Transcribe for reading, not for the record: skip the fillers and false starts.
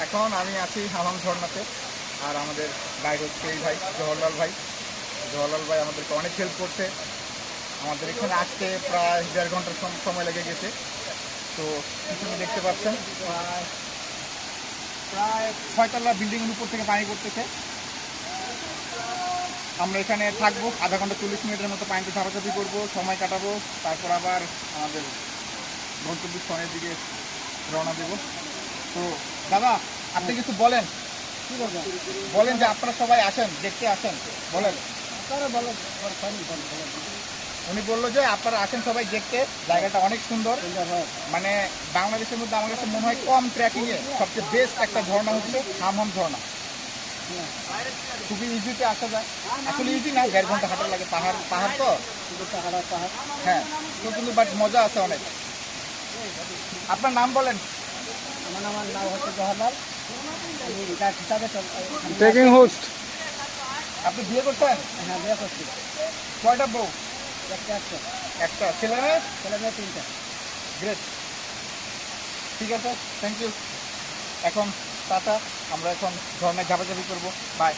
এখন আমি আছি হামাম ঝর্ণাতে, আর আমাদের গাইড হচ্ছে এই ভাই জওহরলাল ভাই। জওহরলাল ভাই আমাদেরকে অনেক হেল্প করছে। আমাদের এখানে আসতে প্রায় 1.5 ঘন্টার সময় লেগে গেছে। তো পিছনে দেখতে পাচ্ছেন প্রায় প্রায় 6 তলা বিল্ডিংয়ের উপর থেকে পানি পড়তেছে। আমরা এখানে থাকবো আধা ঘন্টা 40 মিনিটের মতো, পানিতে ঝাপাঝাপি করবো, সময় কাটাবো, তারপর আবার আমাদের গন্তব্যস্থলের দিকে রওনা দেব। তো দাদা, আপনি কিছু বলেন, কি করবেন? বলেন যে আপনারা সবাই আসেন, দেখতে আসেন, বলেন। আপনারা বলেন। উনি বললো যে আপনারা আসেন সবাই দেখতে, জায়গাটা অনেক সুন্দর। হয়। মানে বাংলাদেশের মধ্যে আমার কাছে মনে হয় কম ট্রেকিংয়ে সবচেয়ে বেস্ট একটা ঝর্ণা হচ্ছে হামহাম ঝর্ণা। খুবই ইজিতে আসা যায়, আসলে ইজি না, 1.5 ঘন্টা হাঁটা লাগে, পাহাড় পাহাড় তো। পাহাড় পাহাড়। হ্যাঁ, তো কিন্তু বাট মজা আছে অনেক। আপনার নাম বলেন। আমার নাম হচ্ছে জওহরলাল। আমি গাইড হিসাবে ট্রেকিং হোস্ট। আপনি বিয়ে করছেন? হ্যাঁ, বিয়ে করছি। কয়টা বউ? একটা একটা। ছেলে মেয়ে? ছেলে মেয়ে 3টা। গ্রেট, ঠিক আছে, থ্যাংক ইউ। এখন টাটা, আমরা এখন ঝর্ণায় ঝাপাঝাপি করবো, বাই।